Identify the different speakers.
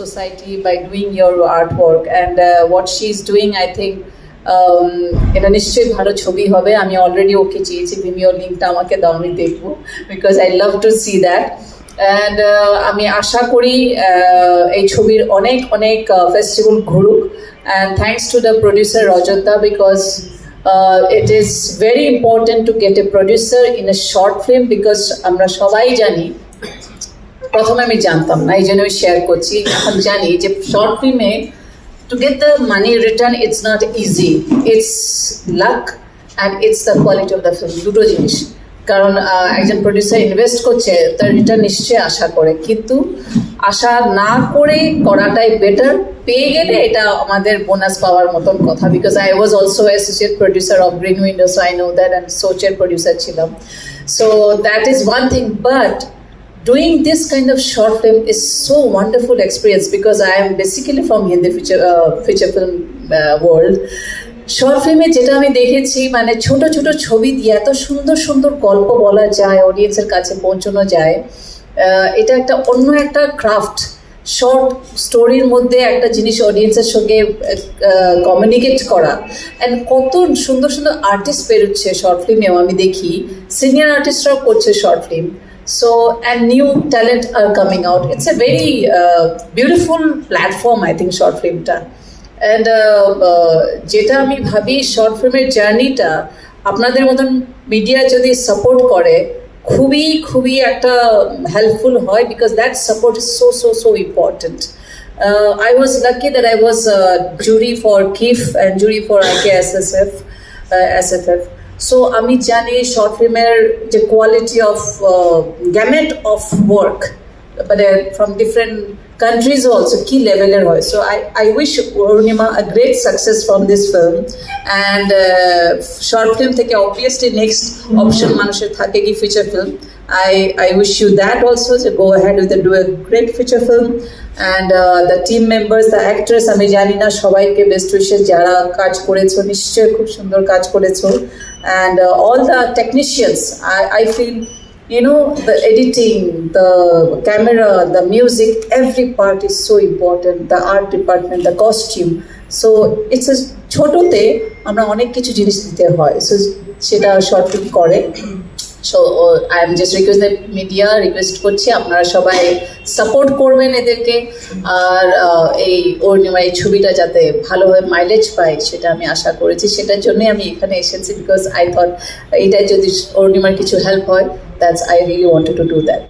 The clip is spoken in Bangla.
Speaker 1: society by doing your artwork, and what she's doing, I think এটা নিশ্চয়ই ভালো ছবি হবে। আমি অলরেডি ওকে চেয়েছি ভিমিও লিঙ্কটা আমাকে দাও, আমি দেখবো, because I love to see that. And আমি আশা করি এই ছবির অনেক অনেক ফেস্টিভ্যাল ঘুরুক, and thanks to the producer রজতদা, because it is very important to get a producer in a short film, because আমরা সবাই জানি, প্রথমে আমি জানতাম না, এই জন্য শেয়ার করছি, এখন জানি যে শর্ট ফিল্মে to get the money return, it's not easy. It's luck and it's the quality of the film. দুটো জিনিস, কারণ একজন প্রডিউসার ইনভেস্ট করছে, তার রিটার্ন নিশ্চয়ই আশা করে, কিন্তু আশা না করে করাটাই বেটার। পেয়ে গেলে এটা আমাদের বোনাস পাওয়ার মতন কথা, because I was also associate producer of green window, so I know that, and সোচের প্রডিউসার ছিলাম। So that is one thing, but doing this kind of short film is so wonderful experience, because I am basically from Hindi feature film world. Short ফিল্মে যেটা আমি দেখেছি, মানে ছোট ছোট ছবি দিয়ে এত সুন্দর সুন্দর গল্প বলা যায়, অডিয়েন্সের কাছে পৌঁছানো যায়, এটা একটা অন্য একটা ক্রাফট। শর্ট স্টোরির মধ্যে একটা জিনিস অডিয়েন্সের সঙ্গে কমিউনিকেট করা, অ্যান্ড কত সুন্দর সুন্দর আর্টিস্ট বেরোচ্ছে শর্ট ফিল্মেও, আমি দেখি সিনিয়র আর্টিস্টরাও করছে short film. So, and new talent are coming out. It's a very beautiful platform, I think, short film ta. And যেটা আমি ভাবি, শর্ট ফিল্মের জার্নিটা আপনাদের মতন মিডিয়া যদি সাপোর্ট করে, খুবই খুবই একটা হেল্পফুল হয়, because that support is so so so important. I was lucky that I was jury for KIF and jury for SFF. So আমি জানি শর্ট ফিল্মের যে quality of gamete of work, মানে ফ্রম ডিফারেন্ট কান্ট্রিজ অলসো কি লেভেলের হয়। So I wish Arunima a great success from this film, and short film থেকে অবভিয়াসলি নেক্সট অপশন মানুষের থাকে কি feature film. I wish you that also, to go ahead with do a great feature film, and the team members, the actors, আমি জানি না, সবাইকে বেস্ট উইশেস, যারা কাজ করেছো নিশ্চয়ই খুব সুন্দর কাজ করেছো, and all the technicians. I feel, you know, the editing, the camera, the music, every part is so important, the art department, the costume. So it's a ছোটতে আমরা অনেক কিছু জিনিস দিতে হয়, সো সেটা শর্ট ফিল্ম করে। So I am just request the media, request করছি আপনারা সবাই সাপোর্ট করবেন এদেরকে, আর এই অরুণিমার এই ছবিটা যাতে ভালোভাবে মাইলেজ পায় সেটা আমি আশা করেছি, সেটার জন্যই আমি এখানে এসেছি, বিকজ আই থট এটা যদি অরুণিমার কিছু হেল্প হয়, that's I really wanted to do that.